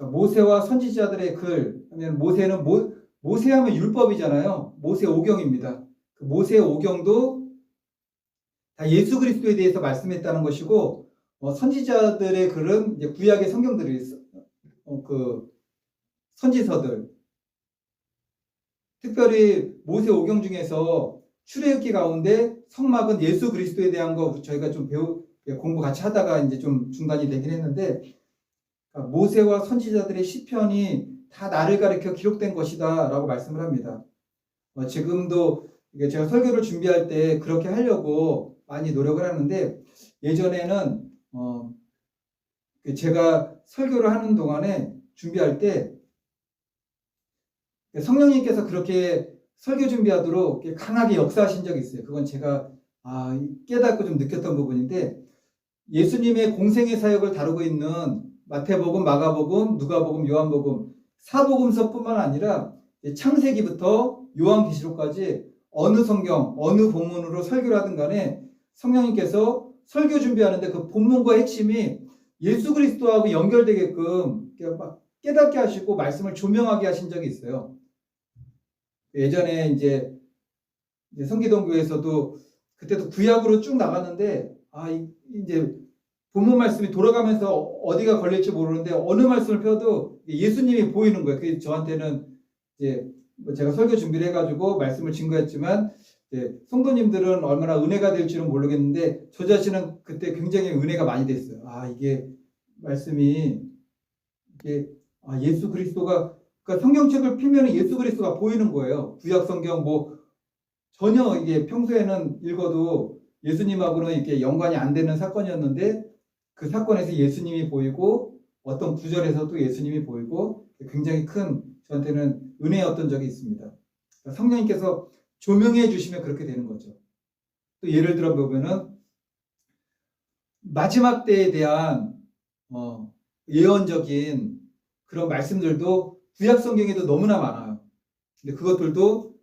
그러니까 모세와 선지자들의 글 하면 모세는 모세하면 율법이잖아요. 모세 오경입니다. 그 모세 오경도 다 예수 그리스도에 대해서 말씀했다는 것이고 선지자들의 글은 이제 구약의 성경들이 그 선지서들 특별히 모세 오경 중에서 출애굽기 가운데 성막은 예수 그리스도에 대한 거 저희가 좀 공부 같이 하다가 이제 좀 중단이 되긴 했는데 모세와 선지자들의 시편이 다 나를 가리켜 기록된 것이다 라고 말씀을 합니다. 지금도 제가 설교를 준비할 때 그렇게 하려고 많이 노력을 하는데 예전에는 제가 설교를 하는 동안에 준비할 때 성령님께서 그렇게 설교 준비하도록 강하게 역사하신 적이 있어요. 그건 제가 깨닫고 좀 느꼈던 부분인데 예수님의 공생의 사역을 다루고 있는 마태복음, 마가복음, 누가복음, 요한복음 사복음서뿐만 아니라 창세기부터 요한계시록까지 어느 성경, 어느 본문으로 설교를 하든 간에 성령님께서 설교 준비하는데 그 본문과 핵심이 예수 그리스도하고 연결되게끔 막 깨닫게 하시고 말씀을 조명하게 하신 적이 있어요. 예전에 이제 성기동교에서도 그때도 구약으로 쭉 나갔는데 이제 본문 말씀이 돌아가면서 어디가 걸릴지 모르는데 어느 말씀을 펴도 예수님이 보이는 거예요. 그게 저한테는 이제 제가 설교 준비를 해가지고 말씀을 증거했지만 성도님들은 얼마나 은혜가 될지는 모르겠는데 저 자신은 그때 굉장히 은혜가 많이 됐어요. 이게 말씀이 이게 예수 그리스도가 그러니까 성경책을 피면 예수 그리스도가 보이는 거예요. 구약 성경 전혀 이게 평소에는 읽어도 예수님하고는 이렇게 연관이 안 되는 사건이었는데 그 사건에서 예수님이 보이고 어떤 구절에서도 예수님이 보이고 굉장히 큰 저한테는 은혜였던 적이 있습니다. 그러니까 성령님께서 조명해 주시면 그렇게 되는 거죠. 또 예를 들어 보면은 마지막 때에 대한 예언적인 그런 말씀들도 구약 성경에도 너무나 많아요. 근데 그것들도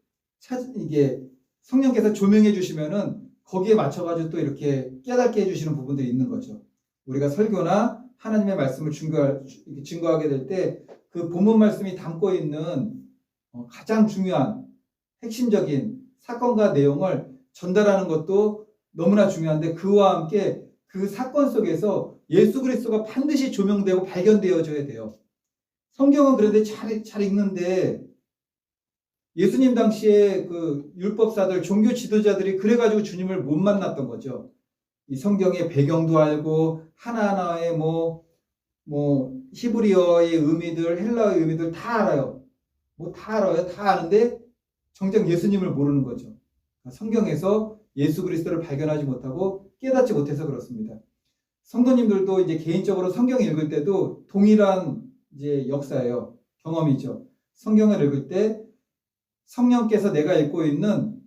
이게 성령께서 조명해 주시면은 거기에 맞춰가지고 또 이렇게 깨닫게 해주시는 부분들이 있는 거죠. 우리가 설교나 하나님의 말씀을 증거하게 될 때 그 본문 말씀이 담고 있는 가장 중요한 핵심적인 사건과 내용을 전달하는 것도 너무나 중요한데 그와 함께 그 사건 속에서 예수 그리스도가 반드시 조명되고 발견되어져야 돼요. 성경은 그런데 잘 읽는데 예수님 당시에 그 율법사들, 종교 지도자들이 그래가지고 주님을 못 만났던 거죠. 이 성경의 배경도 알고 하나하나의 히브리어의 의미들, 헬라어의 의미들 다 알아요. 다 알아요. 다 아는데 정작 예수님을 모르는 거죠. 성경에서 예수 그리스도를 발견하지 못하고 깨닫지 못해서 그렇습니다. 성도님들도 이제 개인적으로 성경 읽을 때도 동일한 이제 역사예요. 경험이죠. 성경을 읽을 때 성령께서 내가 읽고 있는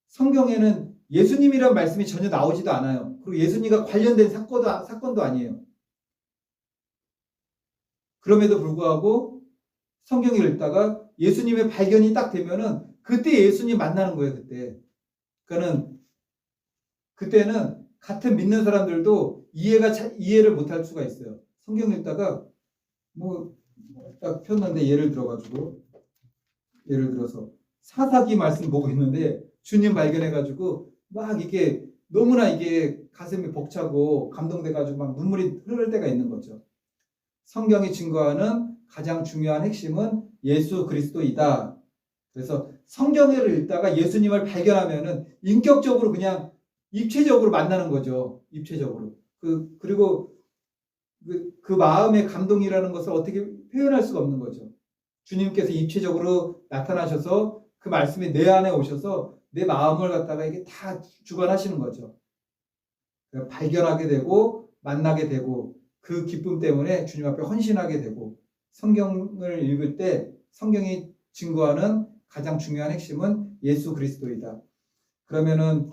성경에는 예수님이란 말씀이 전혀 나오지도 않아요. 그리고 예수님과 관련된 사건도 아니에요. 그럼에도 불구하고 성경을 읽다가 예수님의 발견이 딱 되면은 그때 예수님 만나는 거예요. 그때는 같은 믿는 사람들도 이해를 못할 수가 있어요. 성경 읽다가 딱 폈는데 예를 들어서 사사기 말씀 보고 있는데 주님 발견해가지고 막 이게 너무나 이게 가슴이 벅차고 감동돼가지고 막 눈물이 흐를 때가 있는 거죠. 성경이 증거하는 가장 중요한 핵심은 예수 그리스도이다. 그래서 성경을 읽다가 예수님을 발견하면은 인격적으로 그냥 입체적으로 만나는 거죠. 입체적으로. 그리고 그 마음의 감동이라는 것을 어떻게 표현할 수가 없는 거죠. 주님께서 입체적으로 나타나셔서 그 말씀이 내 안에 오셔서 내 마음을 갖다가 이게 다 주관하시는 거죠. 발견하게 되고 만나게 되고 그 기쁨 때문에 주님 앞에 헌신하게 되고 성경을 읽을 때 성경이 증거하는 가장 중요한 핵심은 예수 그리스도이다. 그러면은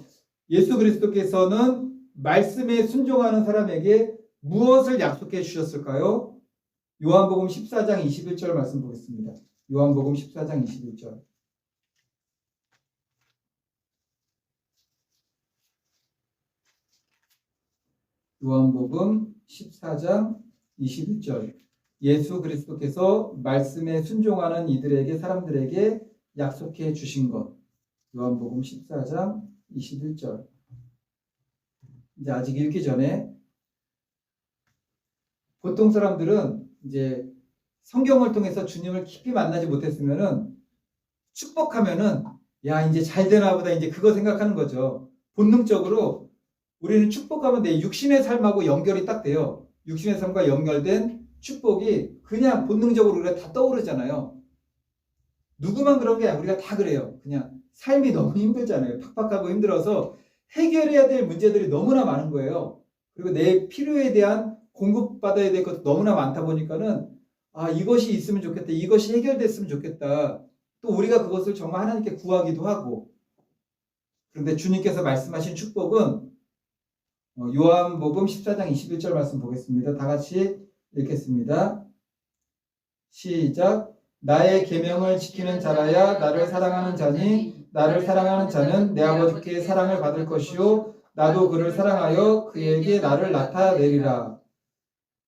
예수 그리스도께서는 말씀에 순종하는 사람에게 무엇을 약속해 주셨을까요? 요한복음 14장 21절 말씀 보겠습니다. 요한복음 14장 21절. 요한복음 14장 21절. 예수 그리스도께서 말씀에 순종하는 이들에게 사람들에게 약속해 주신 것. 요한복음 14장 21절. 이제 아직 읽기 전에 보통 사람들은 이제 성경을 통해서 주님을 깊이 만나지 못했으면은 축복하면은 야 이제 잘 되나 보다 이제 그거 생각하는 거죠. 본능적으로 우리는 축복하면 내 육신의 삶하고 연결이 딱 돼요. 육신의 삶과 연결된 축복이 그냥 본능적으로 우리가 다 떠오르잖아요. 누구만 그런 게 아니라 우리가 다 그래요. 그냥 삶이 너무 힘들잖아요. 팍팍하고 힘들어서 해결해야 될 문제들이 너무나 많은 거예요. 그리고 내 필요에 대한 공급받아야 될 것도 너무나 많다 보니까는 아 이것이 있으면 좋겠다. 이것이 해결됐으면 좋겠다. 또 우리가 그것을 정말 하나님께 구하기도 하고. 그런데 주님께서 말씀하신 축복은 요한복음 14장 21절 말씀 보겠습니다. 다 같이 읽겠습니다. 시작. 나의 계명을 지키는 자라야 나를 사랑하는 자니 나를 사랑하는 자는 내 아버지께 사랑을 받을 것이요 나도 그를 사랑하여 그에게 나를 나타내리라.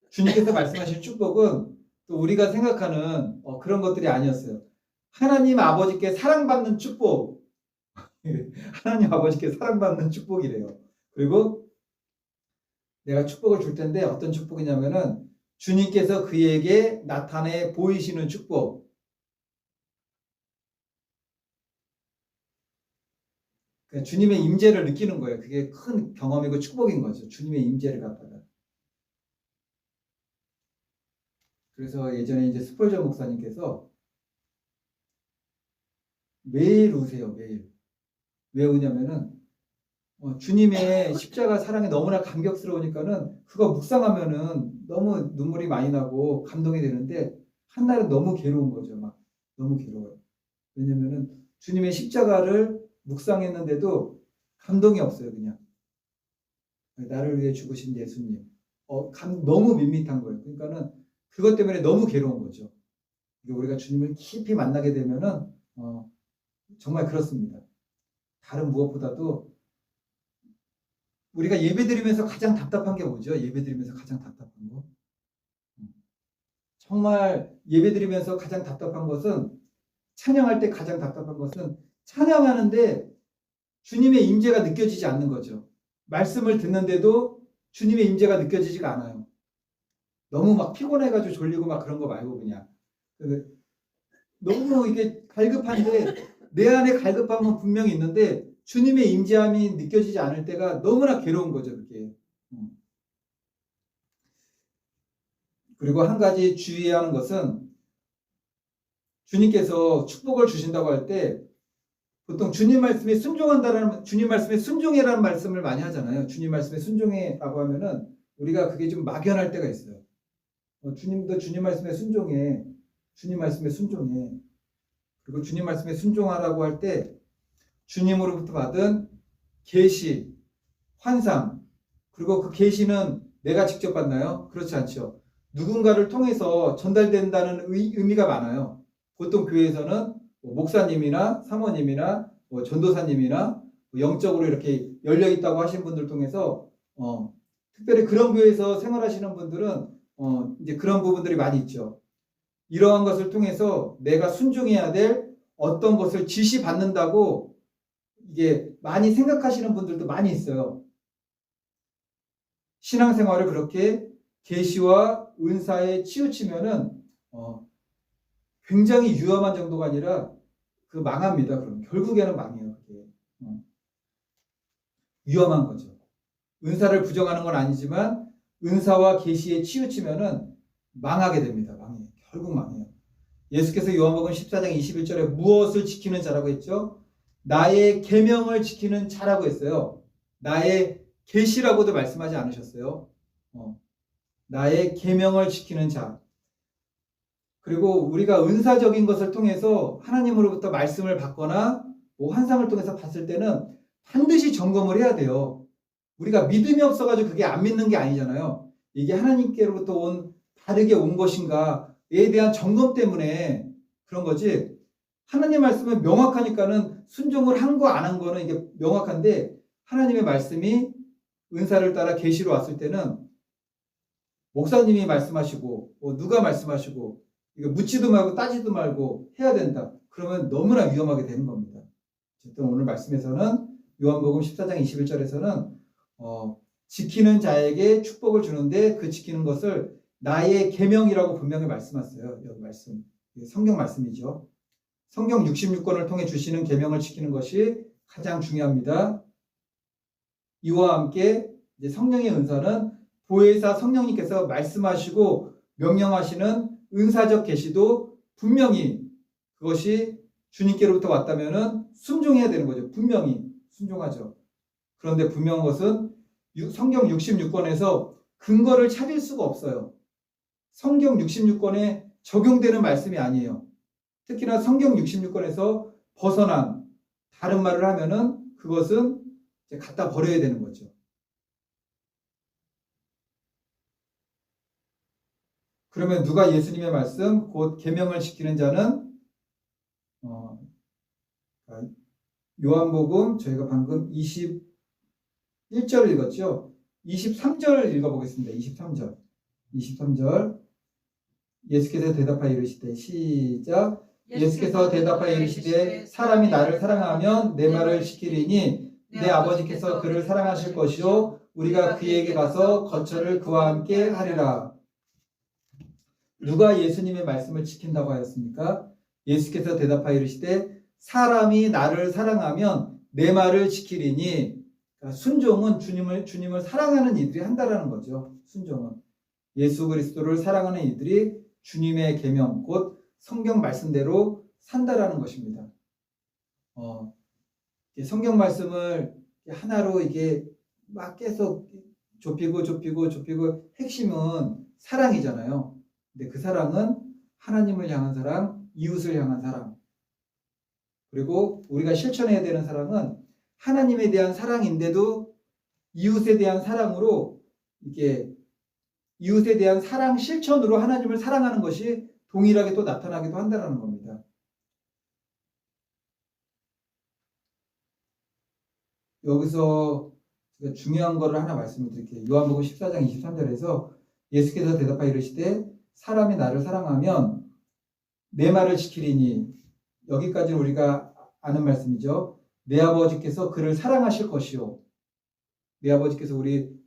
주님께서 말씀하신 축복은 또 우리가 생각하는 그런 것들이 아니었어요. 하나님 아버지께 사랑받는 축복. 하나님 아버지께 사랑받는 축복이래요. 그리고 내가 축복을 줄 텐데 어떤 축복이냐면은 주님께서 그에게 나타내 보이시는 축복. 그러니까 주님의 임재를 느끼는 거예요. 그게 큰 경험이고 축복인 거죠. 주님의 임재를 갖다가. 그래서 예전에 이제 스펄전 목사님께서 매일 우세요. 매일. 왜 우냐면은 주님의 십자가 사랑이 너무나 감격스러우니까는 그거 묵상하면은 너무 눈물이 많이 나고 감동이 되는데 한날은 너무 괴로운 거죠. 막 너무 괴로워요. 왜냐면은 주님의 십자가를 묵상했는데도 감동이 없어요. 그냥 나를 위해 죽으신 예수님. 너무 밋밋한 거예요. 그러니까는 그것 때문에 너무 괴로운 거죠. 우리가 주님을 깊이 만나게 되면은 정말 그렇습니다. 다른 무엇보다도 우리가 예배드리면서 가장 답답한 게 뭐죠? 예배드리면서 가장 답답한 거? 정말 예배드리면서 가장 답답한 것은 찬양할 때 가장 답답한 것은 찬양하는데 주님의 임재가 느껴지지 않는 거죠. 말씀을 듣는데도 주님의 임재가 느껴지지가 않아요. 너무 막 피곤해가지고 졸리고 막 그런 거 말고 그냥 너무 이게 갈급한데 내 안에 갈급함은 분명히 있는데 주님의 임재함이 느껴지지 않을 때가 너무나 괴로운 거죠. 그게. 그리고 한 가지 주의해야 하는 것은 주님께서 축복을 주신다고 할 때 보통 주님 말씀에 순종한다라는 주님 말씀에 순종해라는 말씀을 많이 하잖아요. 주님 말씀에 순종해라고 하면은 우리가 그게 좀 막연할 때가 있어요. 주님도 주님 말씀에 순종해. 주님 말씀에 순종해. 그리고 주님 말씀에 순종하라고 할 때 주님으로부터 받은 계시, 환상, 그리고 그 계시는 내가 직접 받나요? 그렇지 않죠. 누군가를 통해서 전달된다는 의미가 많아요. 보통 교회에서는 목사님이나 사모님이나 전도사님이나 영적으로 이렇게 열려 있다고 하신 분들 통해서 특별히 그런 교회에서 생활하시는 분들은 이제 그런 부분들이 많이 있죠. 이러한 것을 통해서 내가 순종해야 될 어떤 것을 지시받는다고 이게 많이 생각하시는 분들도 많이 있어요. 신앙생활을 그렇게 계시와 은사에 치우치면은 굉장히 위험한 정도가 아니라 그 망합니다. 그럼 결국에는 망해요. 그게 위험한 거죠. 은사를 부정하는 건 아니지만 은사와 계시에 치우치면은 망하게 됩니다. 망해요. 결국 망해요. 예수께서 요한복음 14장 21절에 무엇을 지키는 자라고 했죠? 나의 계명을 지키는 자라고 했어요. 나의 계시라고도 말씀하지 않으셨어요. 나의 계명을 지키는 자. 그리고 우리가 은사적인 것을 통해서 하나님으로부터 말씀을 받거나 환상을 통해서 봤을 때는 반드시 점검을 해야 돼요. 우리가 믿음이 없어가지고 그게 안 믿는 게 아니잖아요. 이게 하나님께로부터 다르게 온 것인가에 대한 점검 때문에 그런 거지. 하나님 말씀은 명확하니까는 순종을 한 거 안 한 거는 이게 명확한데 하나님의 말씀이 은사를 따라 계시로 왔을 때는 목사님이 말씀하시고 누가 말씀하시고 이거 묻지도 말고 따지도 말고 해야 된다. 그러면 너무나 위험하게 되는 겁니다. 어쨌든 오늘 말씀에서는 요한복음 14장 21절에서는 지키는 자에게 축복을 주는데 그 지키는 것을 나의 계명이라고 분명히 말씀하셨어요. 여기 말씀. 성경 말씀이죠. 성경 66권을 통해 주시는 계명을 지키는 것이 가장 중요합니다. 이와 함께 이제 성령의 은사는 보혜사 성령님께서 말씀하시고 명령하시는 은사적 계시도 분명히 그것이 주님께로부터 왔다면은 순종해야 되는 거죠. 분명히 순종하죠. 그런데 분명한 것은 성경 66권에서 근거를 찾을 수가 없어요. 성경 66권에 적용되는 말씀이 아니에요. 특히나 성경 66권에서 벗어난 다른 말을 하면은 그것은 이제 갖다 버려야 되는 거죠. 그러면 누가 예수님의 말씀 곧 계명을 지키는 자는 요한복음 저희가 방금 21절을 읽었죠. 23절을 읽어보겠습니다. 23절 예수께서 대답하여 이르시되 시작. 예수께서 대답하여 이르시되 사람이 나를 사랑하면 내 말을 지키리니 내 아버지께서 그를 사랑하실 것이요 우리가 그에게 가서 거처를 그와 함께 하리라. 누가 예수님의 말씀을 지킨다고 하였습니까? 예수께서 대답하여 이르시되 사람이 나를 사랑하면 내 말을 지키리니. 그러니까 순종은 주님을 사랑하는 이들이 한다라는 거죠. 순종은 예수 그리스도를 사랑하는 이들이 주님의 계명 곧 성경 말씀대로 산다라는 것입니다. 성경 말씀을 하나로 이게 막 계속 좁히고 핵심은 사랑이잖아요. 근데 그 사랑은 하나님을 향한 사랑, 이웃을 향한 사랑. 그리고 우리가 실천해야 되는 사랑은 하나님에 대한 사랑인데도 이웃에 대한 사랑으로 이게 이웃에 대한 사랑 실천으로 하나님을 사랑하는 것이 동일하게 또 나타나기도 한다는 겁니다. 여기서 제가 중요한 거를 하나 말씀을 드릴게요. 요한복음 14장 23절에서 예수께서 대답하여 이르시되 사람이 나를 사랑하면 내 말을 지키리니. 여기까지는 우리가 아는 말씀이죠. 내 아버지께서 그를 사랑하실 것이요. 내 아버지께서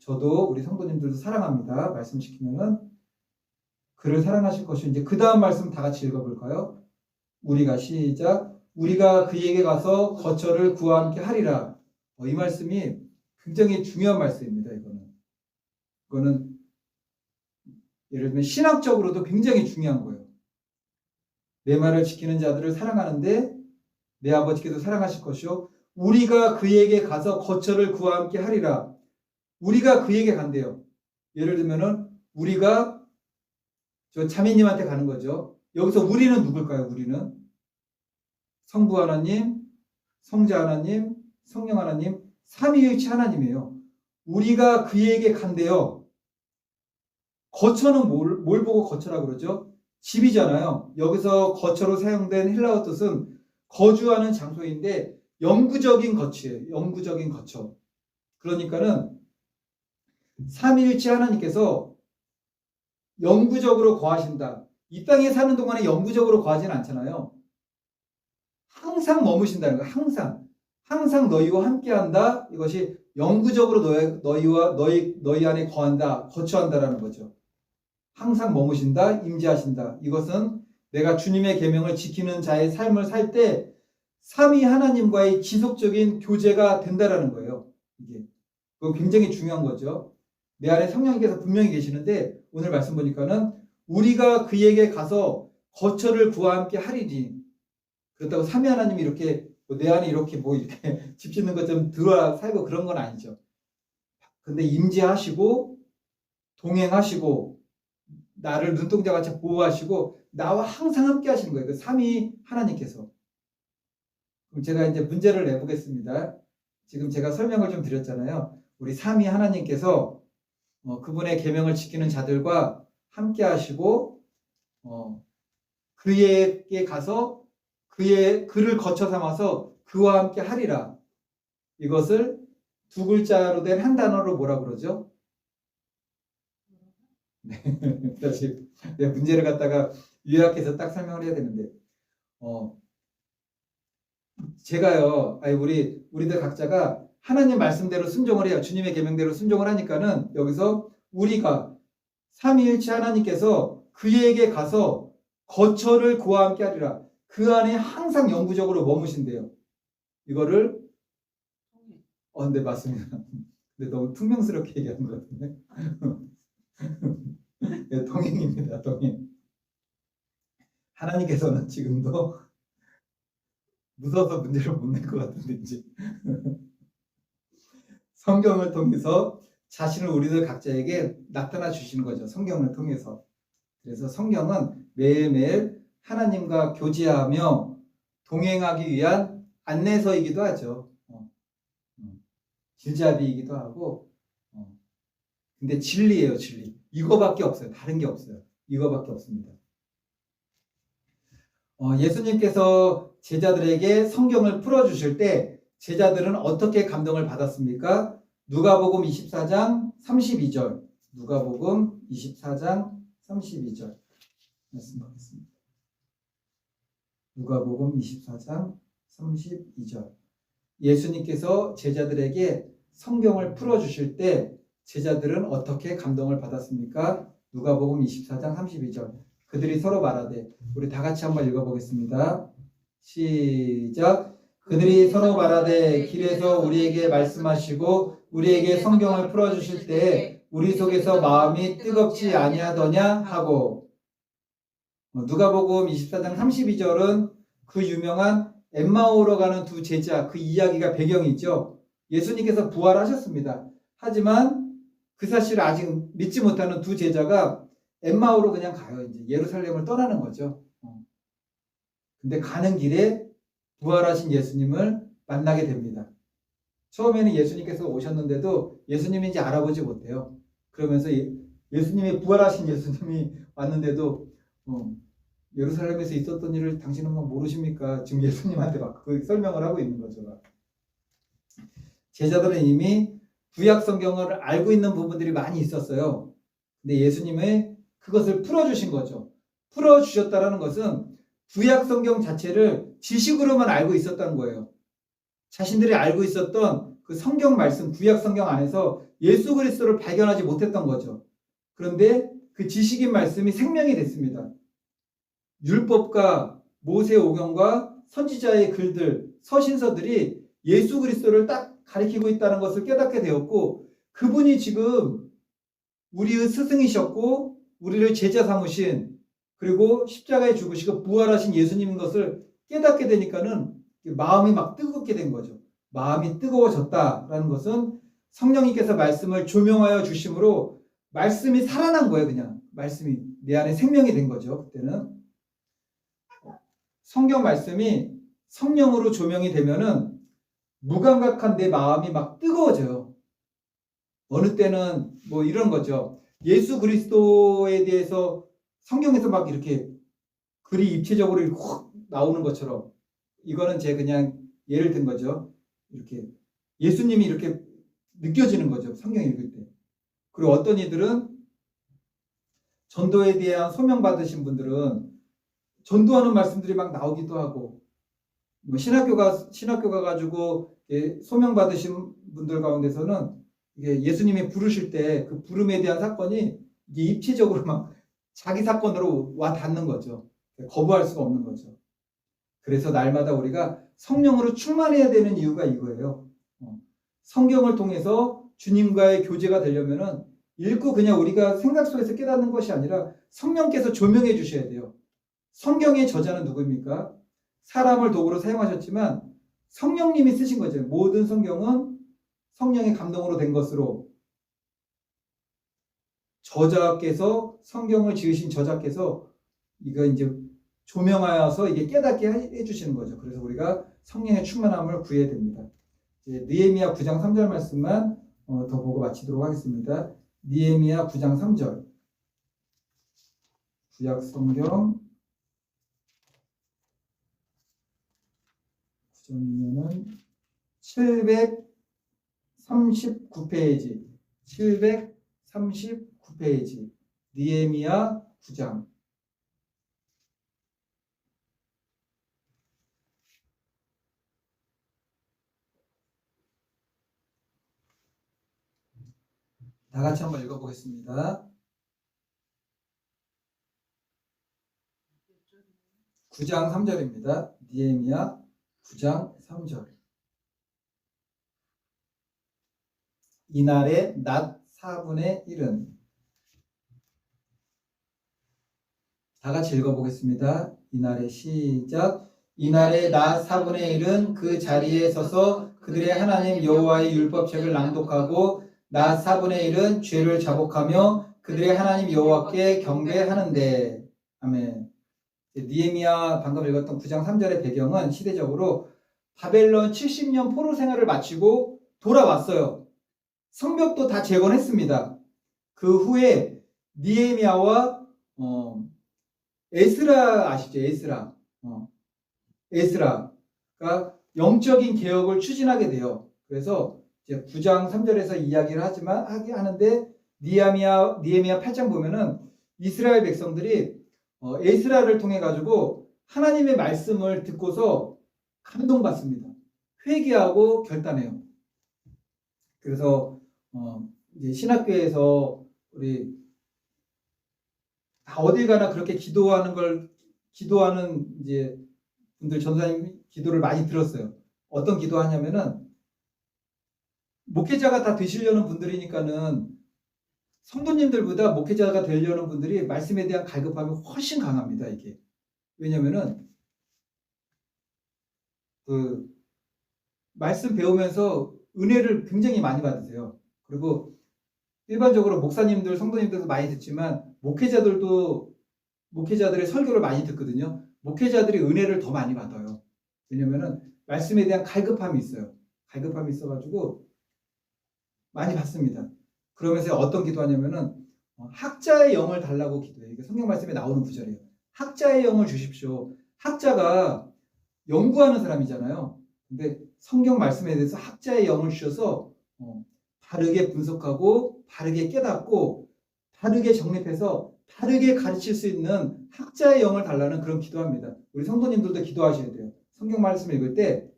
저도 우리 성도님들도 사랑합니다. 말씀 시키면은 그를 사랑하실 것이요. 이제 그 다음 말씀 다 같이 읽어볼까요? 우리가 시작. 우리가 그에게 가서 거처를 그와 함께 하리라. 이 말씀이 굉장히 중요한 말씀입니다. 이거는 예를 들면 신학적으로도 굉장히 중요한 거예요. 내 말을 지키는 자들을 사랑하는데 내 아버지께서 사랑하실 것이요 우리가 그에게 가서 거처를 그와 함께 하리라. 우리가 그에게 간대요. 예를 들면은 우리가 저 자매님한테 가는 거죠. 여기서 우리는 누굴까요? 우리는 성부 하나님, 성자 하나님, 성령 하나님, 삼위일체 하나님이에요. 우리가 그에게 간대요. 거처는 뭘 보고 거처라고 그러죠? 집이잖아요. 여기서 거처로 사용된 헬라어 뜻은 거주하는 장소인데 영구적인 거처예요. 영구적인 거처. 그러니까는 삼위일체 하나님께서 영구적으로 거하신다. 이 땅에 사는 동안에 영구적으로 거하지는 않잖아요. 항상 머무신다는 거예요. 항상 너희와 함께한다. 이것이 영구적으로 너희 안에 거한다, 거처한다라는 거죠. 항상 머무신다, 임재하신다. 이것은 내가 주님의 계명을 지키는 자의 삶을 살 때 삼위 하나님과의 지속적인 교제가 된다라는 거예요. 그건 굉장히 중요한 거죠. 내 안에 성령님께서 분명히 계시는데 오늘 말씀 보니까는 우리가 그에게 가서 거처를 그와 함께 하리니. 그렇다고 삼위 하나님이 이렇게 내 안에 이렇게 집 짓는 것처럼 들어와 살고 그런 건 아니죠. 근데 임재하시고 동행하시고 나를 눈동자같이 보호하시고 나와 항상 함께 하시는 거예요. 그 삼위 하나님께서. 그럼 제가 이제 문제를 내보겠습니다. 지금 제가 설명을 좀 드렸잖아요. 우리 삼위 하나님께서 그분의 계명을 지키는 자들과 함께 하시고 그에게 가서 그를 거쳐 삼아서 그와 함께 하리라. 이것을 두 글자로 된 한 단어로 뭐라 그러죠? 다시 내가 문제를 갖다가 요약해서 딱 설명을 해야 되는데, 제가요, 아니 우리들 각자가 하나님 말씀대로 순종을 해요. 주님의 계명대로 순종을 하니까는 여기서 우리가 삼위일체 하나님께서 그에게 가서 거처를 그와 함께 하리라. 그 안에 항상 영구적으로 머무신대요. 이거를 네, 맞습니다. 근데 너무 퉁명스럽게 얘기하는 것 같은데. 네, 동행입니다. 동행. 하나님께서는 지금도 무서워서 문제를 못 낼 것 같은데 이제 성경을 통해서 자신을 우리들 각자에게 나타나 주시는 거죠. 성경을 통해서. 그래서 성경은 매일매일 하나님과 교제하며 동행하기 위한 안내서이기도 하죠. 길잡이이기도 하고. 근데 진리예요, 진리. 이거밖에 없어요. 다른 게 없어요. 이거밖에 없습니다. 예수님께서 제자들에게 성경을 풀어주실 때 제자들은 어떻게 감동을 받았습니까? 누가복음 24장 32절. 누가복음 24장 32절. 말씀하겠습니다. 누가복음 24장 32절. 예수님께서 제자들에게 성경을 풀어주실 때 제자들은 어떻게 감동을 받았습니까? 누가복음 24장 32절. 그들이 서로 말하되, 우리 다 같이 한번 읽어보겠습니다. 시작. 그들이 서로 말하되 길에서 우리에게 말씀하시고 우리에게 성경을 풀어주실 때 우리 속에서 마음이 뜨겁지 아니하더냐 하고. 누가복음 24장 32절은 그 유명한 엠마오로 가는 두 제자, 그 이야기가 배경이죠. 예수님께서 부활하셨습니다. 하지만 그 사실을 아직 믿지 못하는 두 제자가 엠마오로 그냥 가요. 이제 예루살렘을 떠나는 거죠. 근데 가는 길에 부활하신 예수님을 만나게 됩니다. 처음에는 예수님께서 오셨는데도 예수님인지 알아보지 못해요. 그러면서 예수님이 부활하신 예수님이 왔는데도 예루살렘에서 있었던 일을 당신은 뭐 모르십니까? 지금 예수님한테 막 그 설명을 하고 있는 거죠. 제자들은 이미 구약 성경을 알고 있는 부분들이 많이 있었어요. 근데 예수님의 그것을 풀어주신 거죠. 풀어주셨다라는 것은 구약 성경 자체를 지식으로만 알고 있었다는 거예요. 자신들이 알고 있었던 그 성경 말씀, 구약 성경 안에서 예수 그리스도를 발견하지 못했던 거죠. 그런데 그 지식인 말씀이 생명이 됐습니다. 율법과 모세 오경과 선지자의 글들, 서신서들이 예수 그리스도를 딱 가리키고 있다는 것을 깨닫게 되었고, 그분이 지금 우리의 스승이셨고 우리를 제자 삼으신, 그리고 십자가에 죽으시고 부활하신 예수님인 것을 깨닫게 되니까는 마음이 막 뜨겁게 된 거죠. 마음이 뜨거워졌다라는 것은 성령님께서 말씀을 조명하여 주심으로 말씀이 살아난 거예요. 그냥 말씀이 내 안에 생명이 된 거죠. 그때는 성경 말씀이 성령으로 조명이 되면은 무감각한 내 마음이 막 뜨거워져요. 어느 때는 뭐 이런 거죠. 예수 그리스도에 대해서 성경에서 막 이렇게 글이 입체적으로 확 나오는 것처럼, 이거는 제 그냥 예를 든 거죠. 이렇게 예수님이 이렇게 느껴지는 거죠. 성경 읽을 때. 그리고 어떤 이들은 전도에 대한 소명 받으신 분들은 전도하는 말씀들이 막 나오기도 하고, 뭐 신학교 가가지고 소명 받으신 분들 가운데서는 이게 예수님이 부르실 때 그 부름에 대한 사건이 이게 입체적으로 막 자기 사건으로 와 닿는 거죠. 거부할 수가 없는 거죠. 그래서 날마다 우리가 성령으로 충만해야 되는 이유가 이거예요. 성경을 통해서 주님과의 교제가 되려면은 읽고 그냥 우리가 생각 속에서 깨닫는 것이 아니라 성령께서 조명해 주셔야 돼요. 성경의 저자는 누구입니까? 사람을 도구로 사용하셨지만 성령님이 쓰신 거죠. 모든 성경은 성령의 감동으로 된 것으로, 저자께서, 성경을 지으신 저자께서 이거 이제 조명하여서 이게 깨닫게 해주시는 거죠. 그래서 우리가 성령의 충만함을 구해야 됩니다. 이제 느헤미야 9장 3절 말씀만 더 보고 마치도록 하겠습니다. 느헤미야 9장 3절. 구약 성경 9장이면은 739페이지. 739페이지. 느헤미야 9장. 다 같이 한번 읽어보겠습니다. 9장 3절입니다. 느헤미야 9장 3절. 이날의 낮 4분의 1은 다 같이 읽어보겠습니다. 이날의 시작. 이날의 낮 4분의 1은 그 자리에 서서 그들의 하나님 여호와의 율법책을 낭독하고 낮 4분의 1은 죄를 자복하며 그들의 하나님 여호와께 경배하는데. 아멘. 느헤미야 방금 읽었던 9장 3절의 배경은 시대적으로 바벨론 70년 포로 생활을 마치고 돌아왔어요. 성벽도 다 재건했습니다. 그 후에 느헤미야와 에스라 아시죠? 에스라가 영적인 개혁을 추진하게 돼요. 그래서 이제 9장 3절에서 이야기를 하는데 느헤미야 8장 보면은 이스라엘 백성들이 에스라를 통해 가지고 하나님의 말씀을 듣고서 감동받습니다. 회개하고 결단해요. 그래서 이제 신학교에서 우리 다 어딜 가나 그렇게 기도하는 이제 분들 전도사님 기도를 많이 들었어요. 어떤 기도하냐면은 목회자가 다 되시려는 분들이니까는 성도님들보다 목회자가 되려는 분들이 말씀에 대한 갈급함이 훨씬 강합니다. 이게 왜냐면은 그 말씀 배우면서 은혜를 굉장히 많이 받으세요. 그리고 일반적으로 목사님들, 성도님들도 많이 듣지만 목회자들의 설교를 많이 듣거든요. 목회자들이 은혜를 더 많이 받아요. 왜냐면은 말씀에 대한 갈급함이 있어요. 갈급함이 있어가지고 많이 받습니다. 그러면서 어떤 기도하냐면은 학자의 영을 달라고 기도해요. 이게 성경 말씀에 나오는 구절이에요. 학자의 영을 주십시오. 학자가 연구하는 사람이잖아요. 근데 성경 말씀에 대해서 학자의 영을 주셔서 바르게 분석하고 바르게 깨닫고 바르게 정립해서 바르게 가르칠 수 있는 학자의 영을 달라는 그런 기도합니다. 우리 성도님들도 기도하셔야 돼요. 성경 말씀을 읽을 때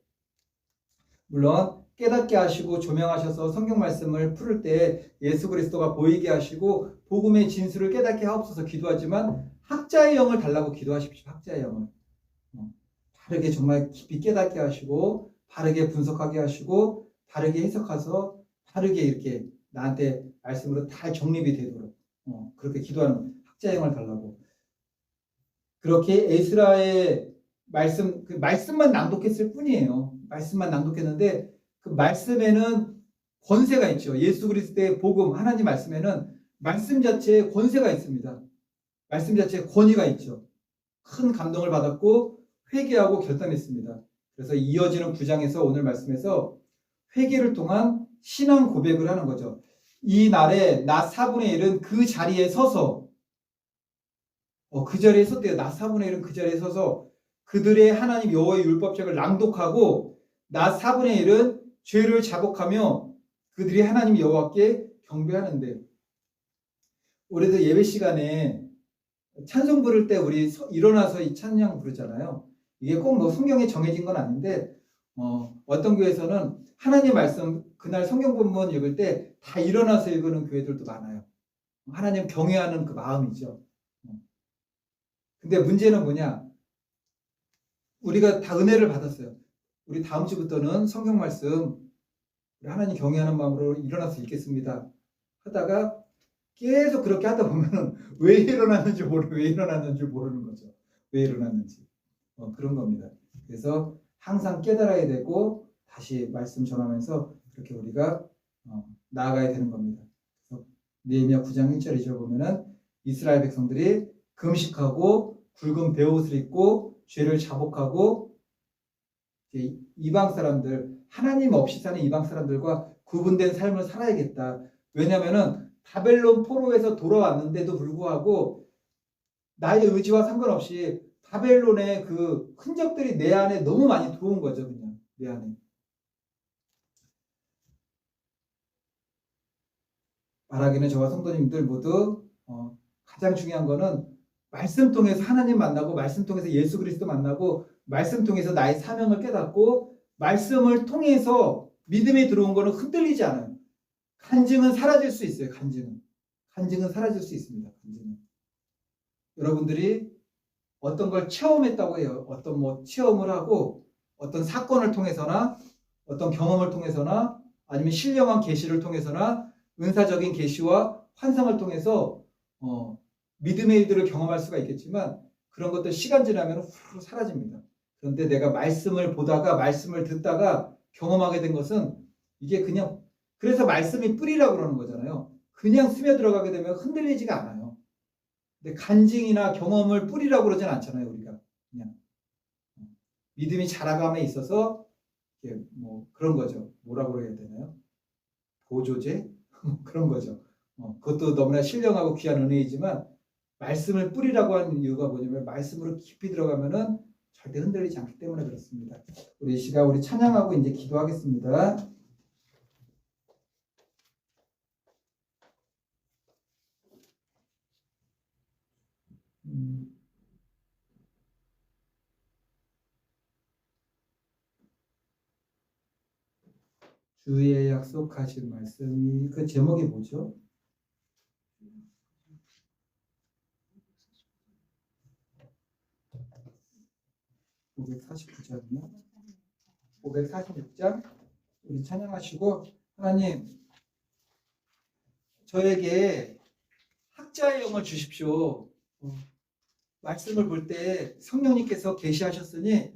물론 깨닫게 하시고 조명하셔서 성경 말씀을 풀을 때 예수 그리스도가 보이게 하시고 복음의 진수를 깨닫게 하옵소서 기도하지만 학자의 영을 달라고 기도하십시오. 학자의 영을. 바르게 정말 깊이 깨닫게 하시고 바르게 분석하게 하시고 바르게 해석해서 바르게 이렇게 나한테 말씀으로 다 정립이 되도록 그렇게 기도하는 학자의 영을 달라고. 그렇게 에스라의 말씀만 낭독했을 뿐이에요. 말씀만 낭독했는데 그 말씀에는 권세가 있죠. 예수 그리스도의 복음, 하나님 말씀에는 말씀 자체에 권세가 있습니다. 말씀 자체에 권위가 있죠. 큰 감동을 받았고 회개하고 결단했습니다. 그래서 이어지는 9장에서 오늘 말씀에서 회개를 통한 신앙 고백을 하는 거죠. 이 날에 낮 4분의 1은 그 자리에 서서 그 자리에 섰대요. 낮 4분의 1은 그 자리에 서서 그들의 하나님 여호와의 율법책을 낭독하고 낮 4분의 1은 죄를 자복하며 그들이 하나님 여호와께 경배하는데 우리도 예배 시간에 찬송 부를 때 우리 일어나서 이 찬양 부르잖아요. 이게 꼭 뭐 성경에 정해진 건 아닌데 어떤 교회에서는 하나님 말씀 그날 성경 본문 읽을 때 다 일어나서 읽는 교회들도 많아요. 하나님 경외하는 그 마음이죠. 근데 문제는 뭐냐? 우리가 다 은혜를 받았어요. 우리 다음 주부터는 성경 말씀 하나님 경외하는 마음으로 일어나서 읽겠습니다. 하다가 계속 그렇게 하다 보면 왜 일어났는지 모르는 거죠. 왜 일어났는지. 그런 겁니다. 그래서 항상 깨달아야 되고 다시 말씀 전하면서 그렇게 우리가 나아가야 되는 겁니다. 느헤미야 9장 1절 2절 보면은 이스라엘 백성들이 금식하고 굵은 베옷을 입고 죄를 자복하고 이방 사람들 하나님 없이 사는 이방 사람들과 구분된 삶을 살아야겠다. 왜냐하면은 바벨론 포로에서 돌아왔는데도 불구하고 나의 의지와 상관없이 바벨론의 그 흔적들이 내 안에 너무 많이 들어온 거죠. 그냥 내 안에. 바라기는 저와 성도님들 모두 가장 중요한 거는 말씀 통해서 하나님 만나고 말씀 통해서 예수 그리스도 만나고 말씀 통해서 나의 사명을 깨닫고 말씀을 통해서 믿음이 들어온 거는 흔들리지 않아요. 간증은 사라질 수 있어요. 간증은 사라질 수 있습니다. 간증은. 여러분들이 어떤 걸 체험했다고 해요. 어떤 뭐 체험을 하고 어떤 사건을 통해서나 어떤 경험을 통해서나 아니면 신령한 계시를 통해서나 은사적인 계시와 환상을 통해서 믿음의 일들을 경험할 수가 있겠지만 그런 것들 시간 지나면 후루 사라집니다. 그런데 내가 말씀을 보다가 말씀을 듣다가 경험하게 된 것은 이게 그냥 그래서 말씀이 뿌리라고 그러는 거잖아요. 그냥 스며들어가게 되면 흔들리지가 않아요. 근데 간증이나 경험을 뿌리라고 그러진 않잖아요. 우리가 그냥 믿음이 자라감에 있어서 뭐 그런 거죠. 뭐라고 그래야 되나요? 보조제? 그런 거죠. 그것도 너무나 신령하고 귀한 은혜이지만 말씀을 뿌리라고 하는 이유가 뭐냐면 말씀으로 깊이 들어가면은 절대 흔들리지 않기 때문에 그렇습니다. 우리 이 시간 우리 찬양하고 이제 기도하겠습니다. '주의 약속하신 말씀이' 그 제목이 뭐죠? 549장이요? 546장 우리 찬양하시고 하나님 저에게 학자의 영을 주십시오. 말씀을 볼 때 성령님께서 계시하셨으니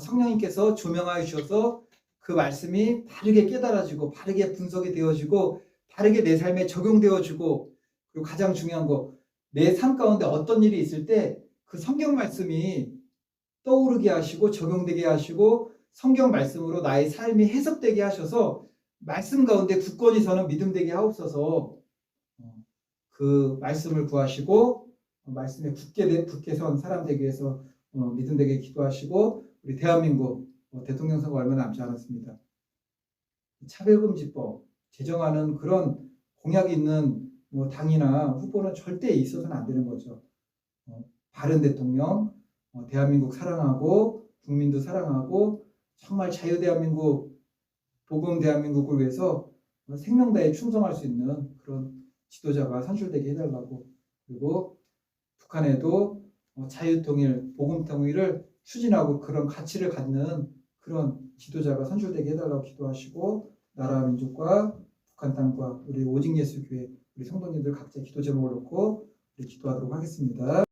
성령님께서 조명하여 주셔서 그 말씀이 바르게 깨달아지고 바르게 분석이 되어지고 바르게 내 삶에 적용되어지고 그리고 가장 중요한 거 내 삶 가운데 어떤 일이 있을 때 그 성경 말씀이 떠오르게 하시고 적용되게 하시고 성경 말씀으로 나의 삶이 해석되게 하셔서 말씀 가운데 굳건히 서는 믿음 되게 하옵소서. 그 말씀을 구하시고 말씀에 굳게 선 사람 되기 위해서 믿음 되게 기도하시고 우리 대한민국 대통령 선거 얼마 남지 않았습니다. 차별금지법 제정하는 그런 공약이 있는 뭐 당이나 후보는 절대 있어서는 안 되는 거죠. 바른 대통령, 대한민국 사랑하고 국민도 사랑하고 정말 자유대한민국, 복음 대한민국을 위해서 생명 다해 충성할 수 있는 그런 지도자가 선출되게 해달라고 그리고 북한에도 자유통일, 복음통일을 추진하고 그런 가치를 갖는 그런 지도자가 선출되게 해달라고 기도하시고 나라와 민족과 북한 땅과 우리 오직 예수 교회 우리 성도님들 각자 기도 제목을 놓고 우리 기도하도록 하겠습니다.